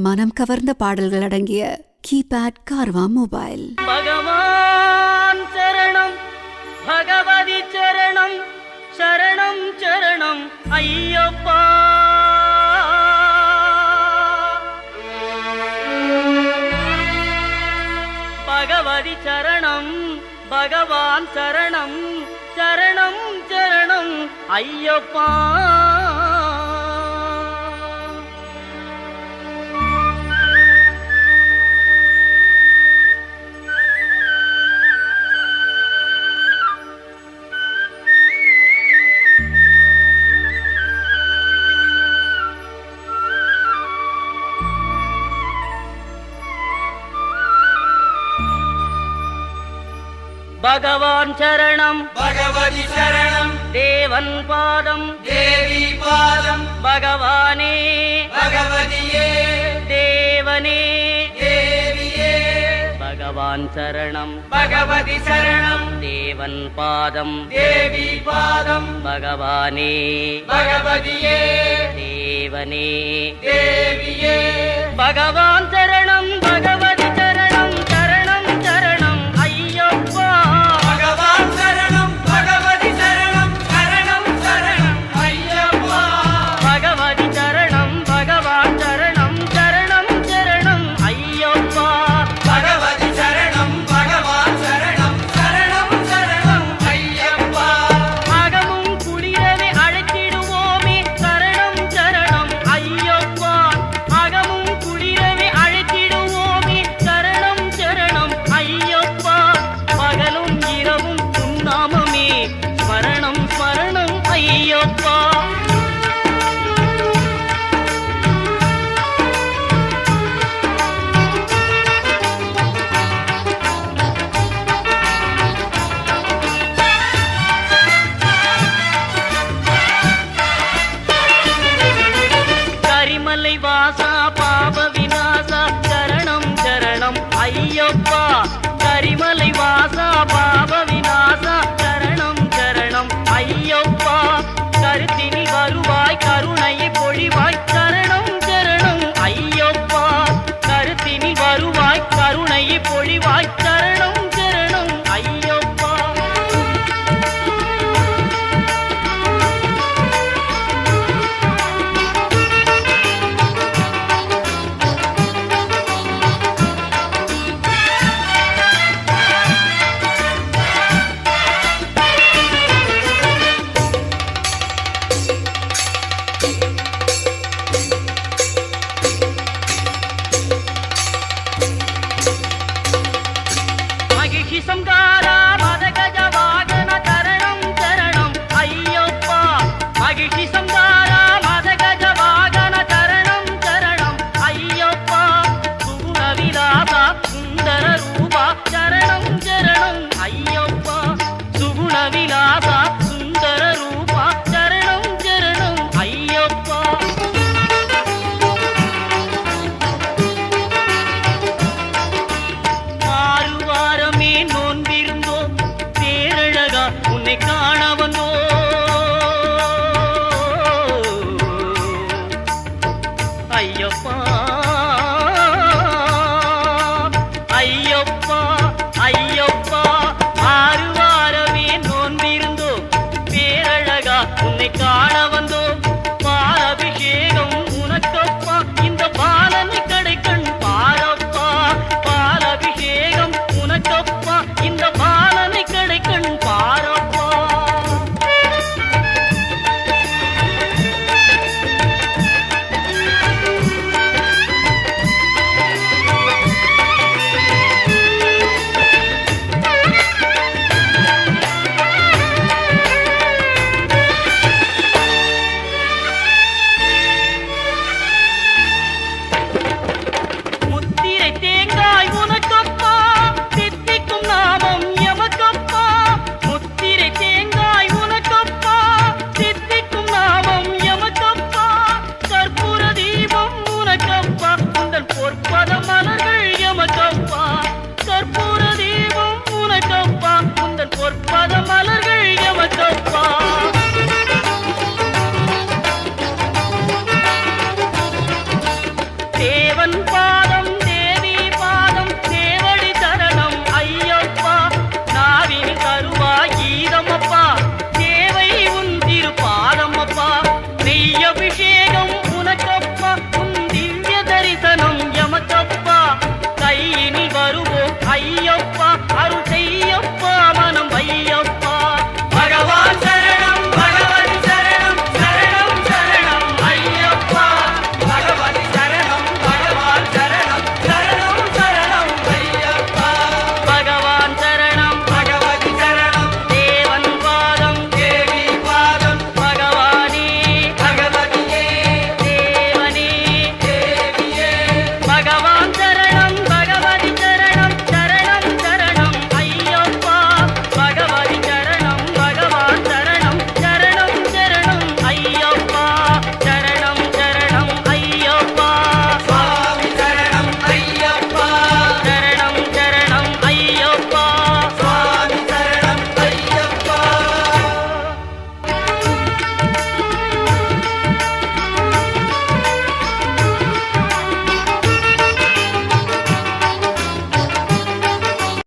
மனம் கவர்ந்த பாடல்கள் அடங்கிய கீபேட் கார்வா மொபைல். பகவான் சரணம், பகவதி சரணம், சரணம் சரணம் ஐயப்பா. பகவதி சரணம், பகவான் சரணம், சரணம் சரணம் ஐயப்பா. பகவான் சரணம், பகவதி சரணம், தேவன் பாதம், தேவி பாதம், பகவானே பகவதியே, தேவனே தேவியே. பகவான் சரணம், பகவதி சரணம், தேவன் பாதம், தேவி பாதம், பகவானே பகவதியே, தேவனே தேவியே. பகவான் சரணம், பகவதி சரணம், சரணம் சரணம் ஐயப்பா. பகவான் சரணம், பகவதி சரணம், சரணம் சரணம் ஐயப்பா. பகவதி சரணம், பகவான் சரணம், சரணம் சரணம் ஐயப்பா. பகவதி சரணம், பகவான் சரணம், சரணம் சரணம் ஐயப்பா. அகமும் குளிரவே அழைத்திடுவோமே, சரணம் சரணம் ஐயப்பா. அகமும் குளிரவே அழைத்திடுவோமே, சரணம் சரணம் ஐயப்பா. பகலும் இரவும் உன்னாமமே, ஸ்மரணம் ஸ்மரணம் ஐயப்பா. கரிமலை வாசா, பாப விநாசா, சரணம் சரணம் ஐயப்பா. கரிமலை வாசா, பாப விநாசா, சரணம் சரணம் ஐயப்பா. கருத்தினில் வருவாய், கருணையை பொழிவாய்,